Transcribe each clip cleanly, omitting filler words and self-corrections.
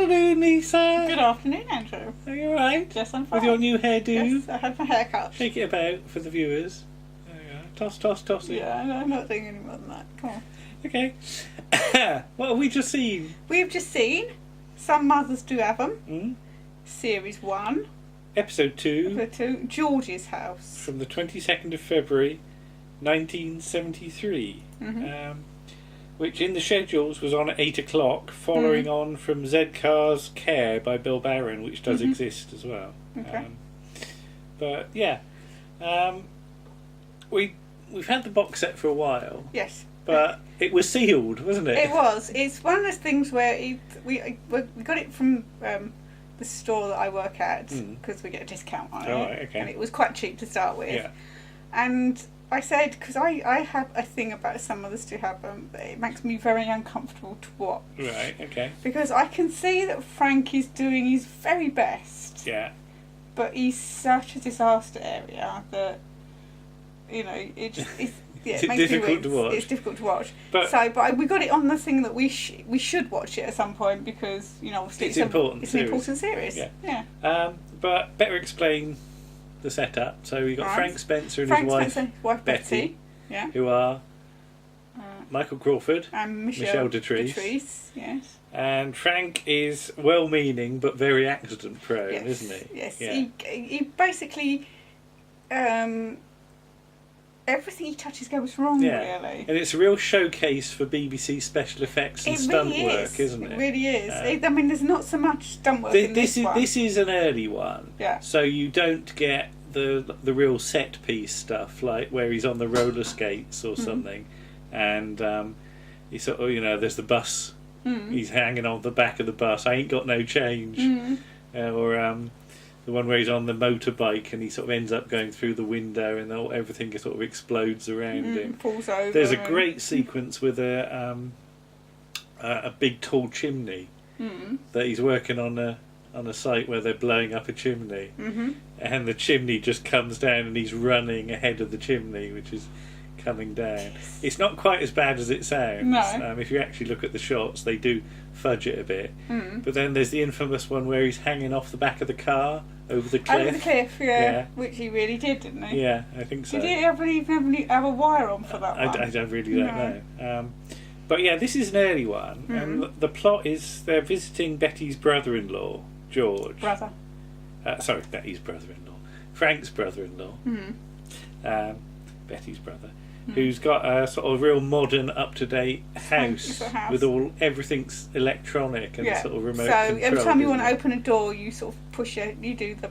afternoon, Lisa. Good afternoon, Andrew. Are you alright? Yes, I'm fine. With your new hairdo? Yes, I had my hair cut. Shake it about for the viewers. There you go. Toss, toss, toss it. Yeah, I'm not doing any more than that. Come on. Okay. What have we just seen? We've just seen Some Mothers Do Have 'Em, Mm? Series 1, Episode 2 Episode 2, George's House. from the 22nd of February 1973. Which in the schedules was on at 8 o'clock, following on from Z-Car's Care by Bill Barron, which does exist as well. Okay. But yeah, we've had the box set for a while. Yes. But it was sealed, wasn't it? It was. It's one of those things where we got it from the store that I work at because we get a discount on it. Right, okay. And it was quite cheap to start with. Yeah. And I said, because I have a thing about Some Others Do Have 'Em, that it makes me very uncomfortable to watch. Right, okay. Because I can see that Frank is doing his very best. Yeah. But he's such a disaster area that, it just... it makes difficult to watch. It's difficult to watch. But we got it on the thing that we should watch it at some point because obviously it's important. It's an important series. Yeah. But better explain the setup. So we got Right. Frank Spencer and his wife Betty. who are Michael Crawford And Michelle Detrice. Yes. And Frank is well-meaning but very accident-prone, Yes. isn't he? Yes. Yeah. He basically. Everything he touches goes wrong, really. And it's a real showcase for BBC special effects and stunt work, isn't it? It really is. I mean, there's not so much stunt work in this one. This is an early one. Yeah. So you don't get the real set piece stuff, like where he's on the roller skates or something, and he sort of, there's the bus. He's hanging on the back of the bus. I ain't got no change. Or the one where he's on the motorbike and he sort of ends up going through the window and everything sort of explodes around him. Falls over. There's a great sequence with a big tall chimney that he's working on a site where they're blowing up a chimney, and the chimney just comes down and he's running ahead of the chimney, which is coming down. It's not quite as bad as it sounds. No. If you actually look at the shots, they do fudge it a bit. But then there's the infamous one where he's hanging off the back of the car over the cliff. Over the cliff, yeah. Which he really did, didn't he? Yeah, I think so. Did he even have a wire on for that one? I really don't know. But yeah, this is an early one, and the plot is they're visiting Betty's brother-in-law, George. Betty's brother-in-law. Frank's brother-in-law. Betty's brother. Who's got a sort of real modern, up-to-date house with everything's electronic and sort of remote control. So every time you want to open a door, you sort of push it. You do the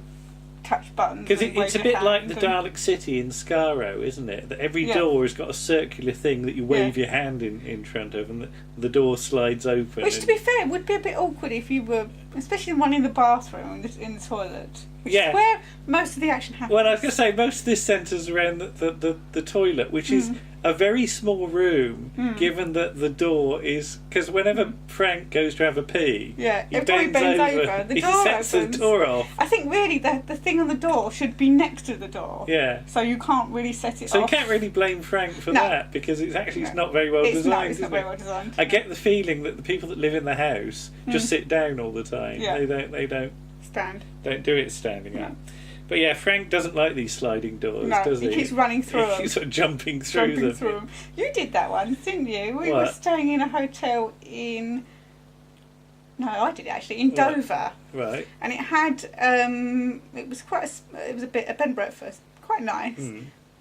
touch button. Because it's a bit like the Dalek City in Skaro, isn't it? That every door has got a circular thing that you wave your hand in front of, and the door slides open. Which, to be fair, would be a bit awkward if you were, especially the one in the bathroom, in the toilet. Which is where most of the action happens. Well, I was going to say, most of this centres around the toilet, which is a very small room, given that the door is... Because whenever Frank goes to have a pee, he bends over, the door sets opens. the door off. I think really the thing on the door should be next to the door. Yeah. So you can't really set it off. So you can't really blame Frank for that, because it's not very well designed. It's not very well designed. I get the feeling that the people that live in the house just sit down all the time. Yeah. They don't Stand. do it standing up. But yeah, Frank doesn't like these sliding doors, does he? He keeps running through them. He's sort of jumping through them. You did that one, didn't you? We were staying in a hotel in... No, I did it actually, in Dover. Right. And it had... it was a bed and breakfast. Quite nice.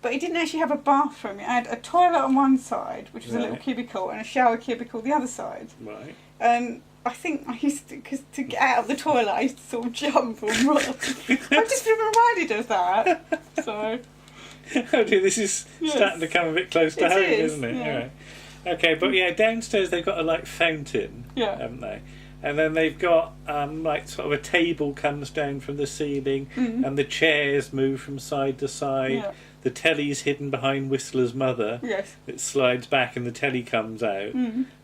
But it didn't actually have a bathroom. It had a toilet on one side, which was a little cubicle, and a shower cubicle the other side. Right. And I think I used to, because to get out of the toilet, I used to sort of jump and run. I've just been reminded of that. So. Oh dear, this is starting to come a bit close to home, isn't it? Yeah. Right. Okay, but yeah, downstairs they've got a fountain, haven't they? And then they've got sort of a table comes down from the ceiling, and the chairs move from side to side. Yeah. The telly's hidden behind Whistler's mother. Yes. It slides back and the telly comes out.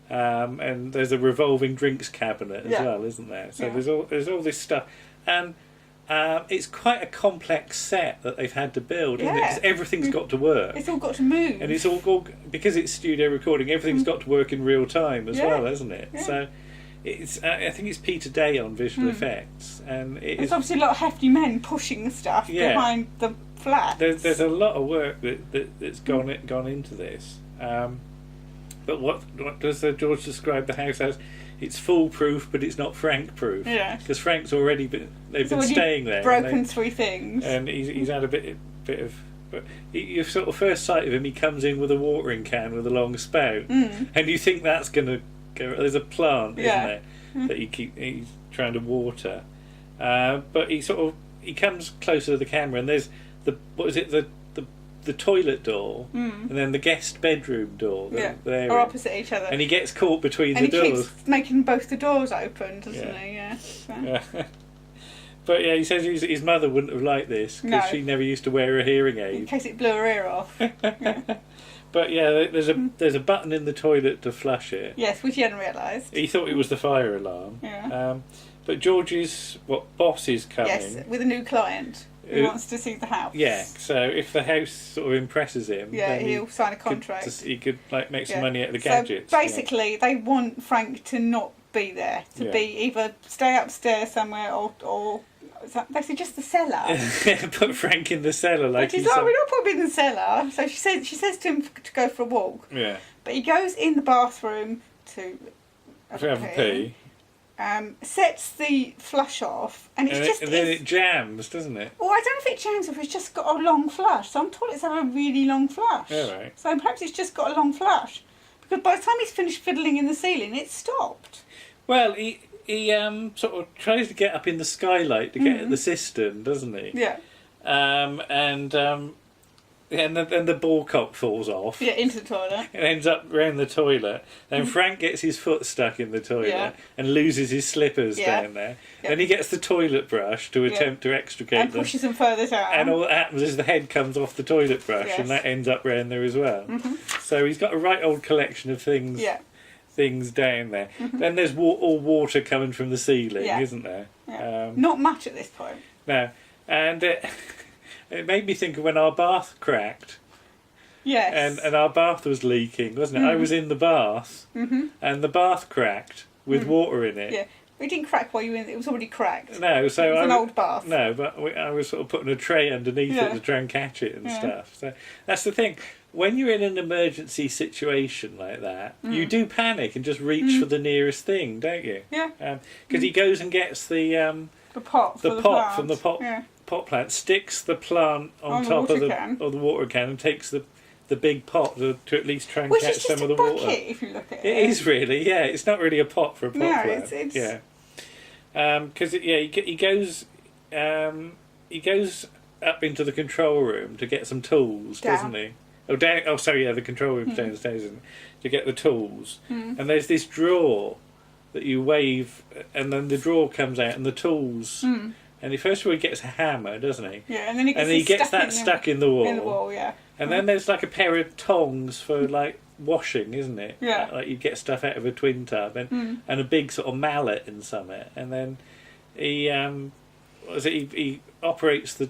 And there's a revolving drinks cabinet as well, isn't there? So there's all this stuff, and it's quite a complex set that they've had to build, isn't it? 'Cause everything's got to work. It's all got to move, and it's all because it's studio recording. Everything's got to work in real time as well, hasn't it? Yeah. So it's I think it's Peter Day on visual effects, and there's obviously a lot of hefty men pushing stuff behind the flat. There's a lot of work that's gone into this. But what does George describe the house as? It's foolproof, but it's not Frank-proof. Yeah. Because Frank's already they've been staying there. Broken 3 things. And he's had a bit of. But you sort of first sight of him, he comes in with a watering can with a long spout, and you think that's going to go. There's a plant, isn't there, that he's trying to water. But he comes closer to the camera, and there's the toilet door, and then the guest bedroom door. Are opposite each other. And he gets caught between the doors. And he keeps making both the doors open, doesn't he? Yeah. So. But he says his mother wouldn't have liked this because she never used to wear a hearing aid. In case it blew her ear off. But there's a button in the toilet to flush it. Yes, which he hadn't realised. He thought it was the fire alarm. Yeah. But George's boss is coming. Yes, with a new client who wants to see the house. Yeah, so if the house sort of impresses him, then he'll sign a contract. He could make some money out of the gadgets. So basically, they want Frank to not be there, to be either stay upstairs somewhere or they suggest the cellar. Put Frank in the cellar, like he's like, we're not putting him in the cellar. So she says to him to go for a walk. Yeah. But he goes in the bathroom to have a pee. Sets the flush off, and then it jams, doesn't it? Well, I don't know if it jams or if it's just got a long flush. Some toilets have a really long flush. Yeah, right. So perhaps it's just got a long flush. Because by the time he's finished fiddling in the ceiling, it's stopped. Well, he sort of tries to get up in the skylight to get at the cistern, doesn't he? Yeah. And then the ball cock falls off. Yeah, into the toilet. And ends up round the toilet. Then Frank gets his foot stuck in the toilet and loses his slippers down there. Yep. Then he gets the toilet brush to attempt to extricate them. And pushes them further down. And all that happens is the head comes off the toilet brush and that ends up round there as well. Mm-hmm. So he's got a right old collection of things. Yeah. Things down there. Mm-hmm. Then there's all water coming from the ceiling, isn't there? Yeah. Not much at this point. No. And it made me think of when our bath cracked. Yes. And our bath was leaking, wasn't it? I was in the bath, and the bath cracked with water in it. Yeah. It didn't crack while you were in it. It was already cracked. No, so it was an old bath. No, but I was sort of putting a tray underneath it to try and catch it and stuff. So that's the thing. When you're in an emergency situation like that, you do panic and just reach for the nearest thing, don't you? Yeah. Because he goes and gets the pot from the pot plant, sticks the plant on top of the water can, and takes the big pot to at least try and catch some of the water. Which is just a bucket, if you look at it. It is really, yeah. It's not really a pot for a pot plant. It's... Because he goes up into the control room to get some tools, doesn't he? The control room's downstairs, to get the tools. And there's this drawer that you wave, and then the drawer comes out, and the tools. And first of all, he gets a hammer, doesn't he? Yeah, and then he gets that stuck in the wall. In the wall, yeah. And then there's like a pair of tongs for like washing, isn't it? Yeah. Like you get stuff out of a twin tub, and a big sort of mallet in somewhere, and then he operates the.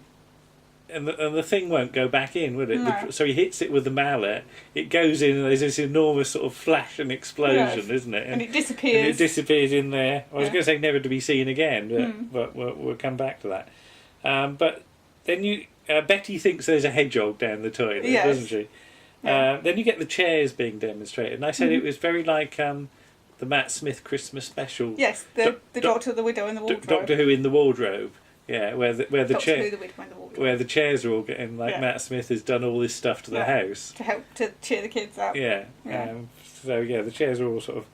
And the thing won't go back in, will it? No. So he hits it with the mallet. It goes in, and there's this enormous sort of flash and explosion, isn't it? And it disappears. And it disappears in there. I was going to say never to be seen again, but we'll come back to that. But then Betty thinks there's a hedgehog down the toilet, doesn't she? Yeah. Then you get the chairs being demonstrated, and I said it was very like the Matt Smith Christmas special. Yes, the Doctor, the Widow, and the Wardrobe. Doctor Who in the Wardrobe. Yeah, where the chairs are all getting Matt Smith has done all this stuff to the house to help to cheer the kids up. Yeah. The chairs are all sort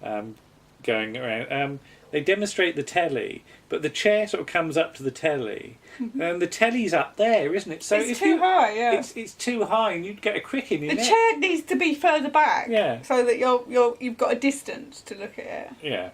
of going around. They demonstrate the telly, but the chair sort of comes up to the telly, and the telly's up there, isn't it? So it's too high. Yeah, it's too high, and you'd get a crick in your neck. The chair needs to be further back. Yeah, so that you've got a distance to look at it. Yeah,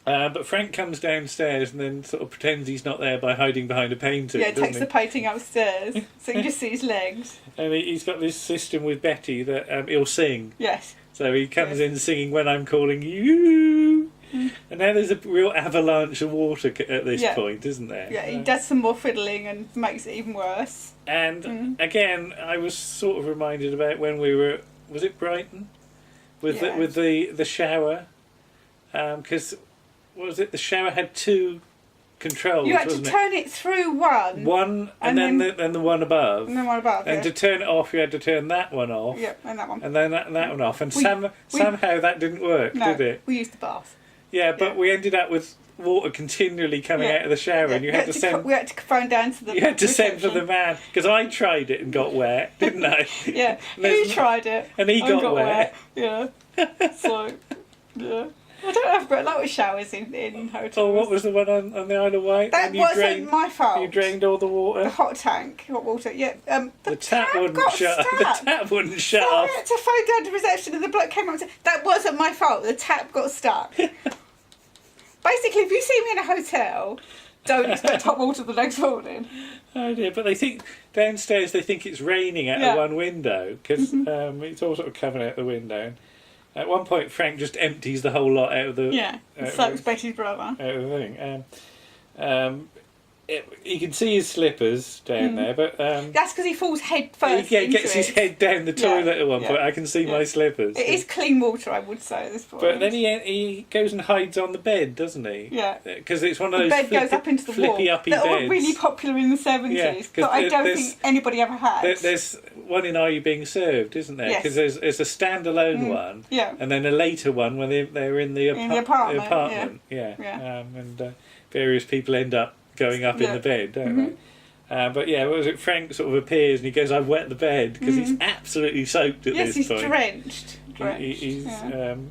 but Frank comes downstairs and then sort of pretends he's not there by hiding behind a painting. Yeah, takes the painting upstairs, so you just see his legs. And he's got this system with Betty that he'll sing. Yes. So he comes in singing "When I'm Calling You," and now there's a real avalanche of water at this point, isn't there? Yeah, he does some more fiddling and makes it even worse. And again, I was sort of reminded about when we were, was it Brighton, with the shower. because what was it? The shower had 2 controls. You had to wasn't turn it through one. One, and then the one above. And then one above. And to turn it off, you had to turn that one off. Yeah, and that one. And then that one off. And somehow that didn't work, did it? We used the bath. Yeah, but we ended up with water continually coming out of the shower, and you had to send. We had to phone down to the. You had to send for the man, because I tried it and got wet, didn't I? Yeah, you tried it. And he got wet. Yeah. So, yeah. I don't have great luck with showers in hotels. Oh, what was the one on the Isle of Wight? That wasn't my fault. You drained all the water? The hot water, yeah. The tap wouldn't shut off. The tap wouldn't shut so off. I had to phone down to reception and the bloke came up and said, that wasn't my fault, the tap got stuck. Basically, if you see me in a hotel, don't expect hot water the next morning. Oh dear, but they think, downstairs they think it's raining out of one window, because it's all sort of coming out the window. At one point, Frank just empties the whole lot out of the... Yeah, soaks Betty's brother. Out of the thing. You can see his slippers down there, but... That's because he falls head first he gets his head down the toilet at one point. I can see my slippers. It is clean water, I would say, at this point. But then he goes and hides on the bed, doesn't he? Yeah. Because it's one of those bed goes up into the wall. Flippy-uppy that beds. were really popular in the 70s, but I don't think anybody ever had. There's one in Are You Being Served, isn't there? Because there's a standalone one, and then a later one when they're in the apartment. And various people end up going up in the bed, don't they? But yeah, what was it? Frank sort of appears and he goes, "I've wet the bed," because he's absolutely soaked at this point. Yes, he's drenched.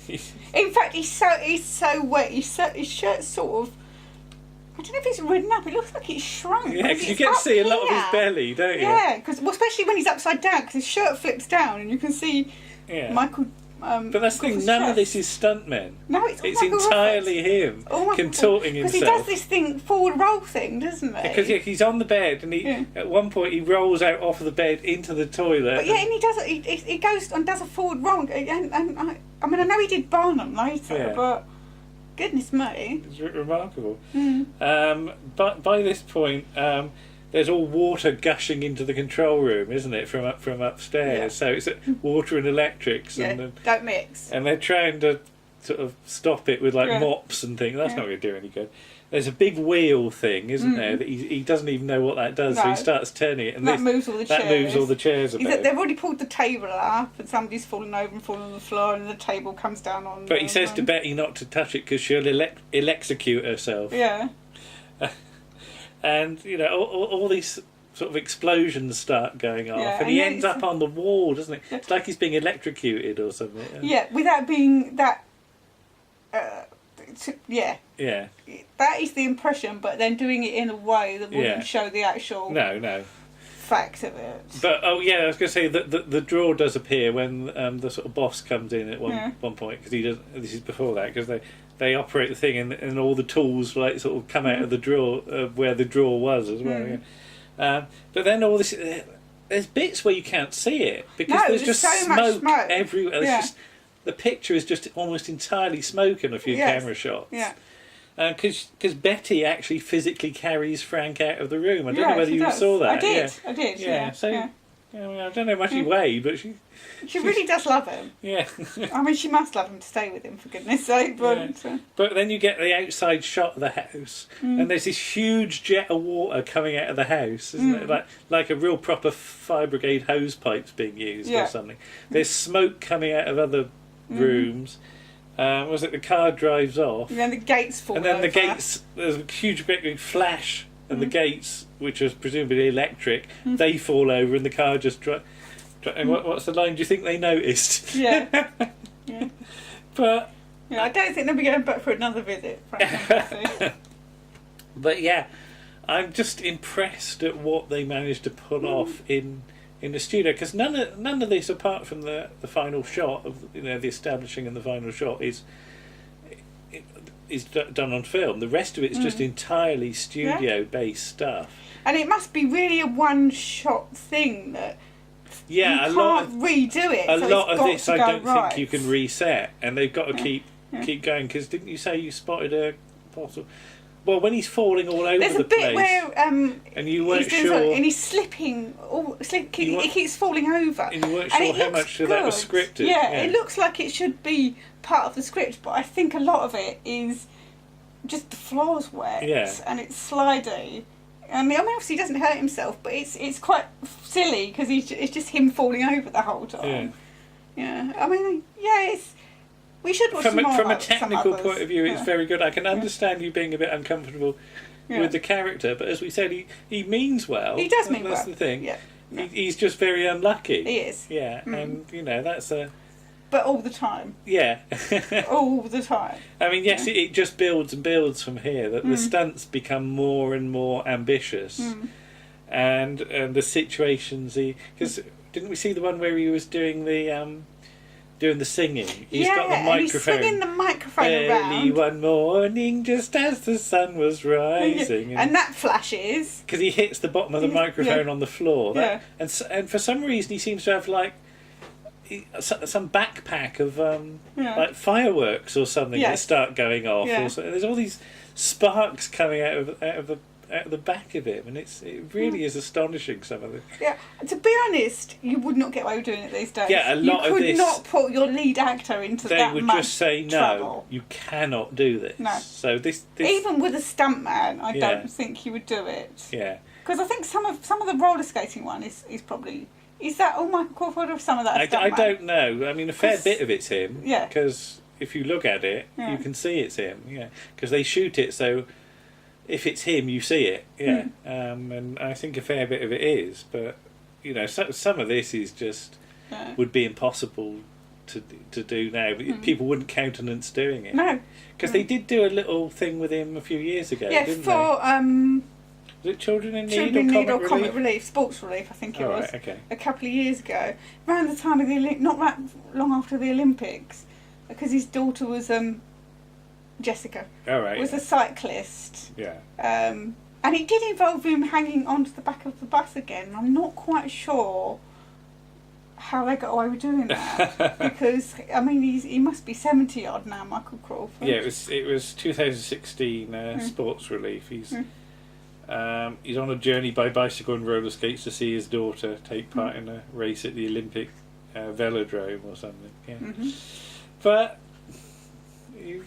He's in fact, he's so wet. His shirt's sort of. I don't know if it's ridden up. It looks like it's shrunk. Yeah, because you get to see a lot of his belly, don't you? Yeah, especially when he's upside down, because his shirt flips down and you can see Michael. But that's the thing, none of this is stuntmen. No, it's entirely him contorting himself. Because he does this thing, forward roll thing, doesn't he? Because he's on the bed and at one point he rolls out off of the bed into the toilet. But and he does he goes and does a forward roll. And I mean, I know he did Barnum later, but goodness me. It's remarkable. But by this point... there's all water gushing into the control room, isn't it, from upstairs? Yeah. So it's water and electrics. And don't mix. And they're trying to sort of stop it with mops and things. That's not going to do any good. There's a big wheel thing, isn't there, that he doesn't even know what that does, so he starts turning it. And that moves all the chairs. That moves all the chairs about. They've already pulled the table up and somebody's fallen over and fallen on the floor and the table comes down on But he says to Betty not to touch it because she'll electrocute herself. Yeah. And, all these sort of explosions start going off, and he ends up on the wall, doesn't he? It's like he's being electrocuted or something. Yeah, without being that... Yeah. That is the impression, but then doing it in a way that wouldn't show the actual... No. fact of it. But, I was going to say that the drawer does appear when the sort of boss comes in at one point, because he does... This is before that, because they operate the thing and all the tools sort of come out of the drawer where the drawer was as well. But then all this, there's bits where you can't see it because there's just so smoke much smoke everywhere. The picture is just almost entirely smoke in a few camera shots. Yeah. Because Betty actually physically carries Frank out of the room. I don't know whether you saw that. I did. Yeah. I don't know how much he weighed, but she really does love him. Yeah. I mean, she must love him to stay with him, for goodness sake. But then you get the outside shot of the house, and there's this huge jet of water coming out of the house, isn't it? Like a real proper fire brigade hose pipes being used or something. There's smoke coming out of other rooms. Was it the car drives off? And then the gates fall over. And then the gates, there's a huge great big flash, and the gates, which are presumably electric, they fall over and the car just and what's the line? Do you think they noticed? Yeah. But I don't think they'll be going back for another visit, frankly. But I'm just impressed at what they managed to pull off in the studio, because none of this, apart from the final shot of the establishing and the final shot, is done on film. The rest of it is just entirely studio-based stuff. And it must be really a one-shot thing that you can't redo it. A lot of this I don't think you can reset, and they've got to keep going. Because didn't you say you spotted a bottle? Well, when he's falling all over There's the a bit place, where and you weren't he's doing sure, something and he's slipping. He keeps falling over. and you weren't And sure it how looks much of that was good. scripted. Yeah, it looks like it should be part of the script, but I think a lot of it is just the floor's wet and it's slidey. I mean, obviously he doesn't hurt himself, but it's quite silly because it's just him falling over the whole time. Yeah. I mean, we should watch some more From a about technical some point of view, it's yeah. very good. I can understand you being a bit uncomfortable with the character, but as we said, he means well. He does mean well. That's the thing. Yeah. He's just very unlucky. He is. Yeah, and that's a. But all the time. Yeah. All the time. I mean, yes, it just builds and builds from here. That the stunts become more and more ambitious, and the situations. Because didn't we see the one where he was doing the singing? He's got the microphone. And he's swinging the microphone Early around. one morning, just as the sun was rising, and that flashes because he hits the bottom of the microphone on the floor. Yeah. And for some reason, he seems to have like some backpack of like fireworks or something that start going off. Yeah. Or so. There's all these sparks coming out of the back of him, and it really is astonishing. Some of it. Yeah, to be honest, you would not get away with doing it these days. Yeah, a lot of this. You could not put your lead actor into that much They would just say no. trouble. You cannot do this. No. So this even with a stuntman, I don't think you would do it. Yeah. Because I think some of the roller skating one is probably. Is that all Michael Crawford or some of that? I don't know. I mean, a fair bit of it's him. Yeah. Because if you look at it, you can see it's him. Yeah. Because they shoot it so if it's him, you see it. Yeah. And I think a fair bit of it is, but some of this is just would be impossible to do now. People wouldn't countenance doing it. No. Because they did do a little thing with him a few years ago. Yeah, didn't for Was it Children in Need Children in Need or Comic Relief? Sports Relief, I think it was. Right, okay. A couple of years ago, around the time of not that long after the Olympics, because his daughter was Jessica. All right. Was a cyclist. Yeah. And it did involve him hanging onto the back of the bus again. I'm not quite sure how they got away with doing that because I mean he must be 70 odd now, Michael Crawford. Yeah, it was 2016 Sports Relief. He's on a journey by bicycle and roller skates to see his daughter take part in a race at the Olympic velodrome or something. Yeah. But you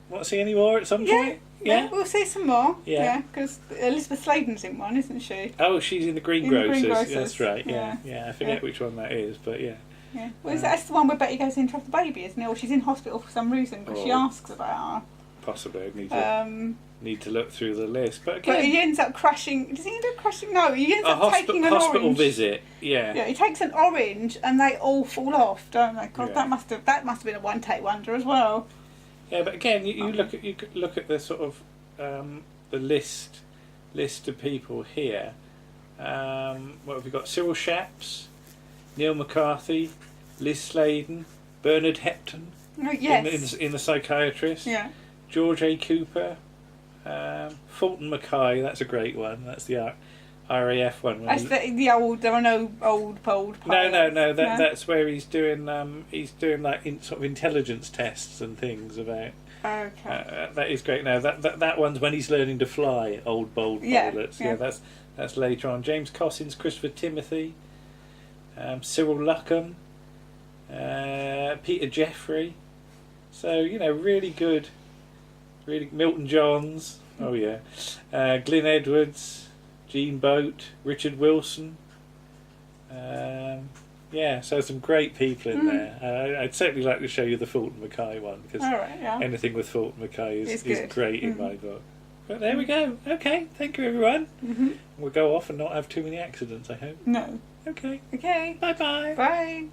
want to see any more at some point? Yeah, we'll see some more. Yeah, because Elizabeth Sladen's in one, isn't she? Oh, she's in the Greengrocers. Greengrocers. That's right. Yeah. I forget which one that is, but yeah. Yeah, well, that's the one where Betty goes in to have the baby, isn't it? Or she's in hospital for some reason because she asks about her. Possibly, I need to look through the list. But again, he ends up crashing. Does he end up crashing? No, he ends up taking an hospital orange. visit. Yeah. Yeah, he takes an orange, and they all fall off, don't they? God, Yeah. that must have been a one-take wonder as well. Yeah, but again, you look at the sort of the list of people here. What have we got? Cyril Shapps, Neil McCarthy, Liz Sladen, Bernard Hepton. Oh, yes. In the Psychiatrist. Yeah. George A. Cooper, Fulton Mackay. That's a great one. That's the RAF one. That's the old. There are no old pilots. No. That's where he's doing like sort of intelligence tests and things about. Okay. That is great. Now that one's when he's learning to fly. Old bold pilots. Yeah, that's later on. James Cossins, Christopher Timothy, Cyril Luckham, Peter Jeffrey. So really good. Really, Milton Johns. Oh yeah, Glyn Edwards, Gene Boat, Richard Wilson. So some great people in there. I'd certainly like to show you the Fulton Mackay one because anything with Fulton Mackay is great in my book. But there we go. Okay, thank you everyone. We'll go off and not have too many accidents, I hope. No. Okay. Okay. Bye-bye. Bye.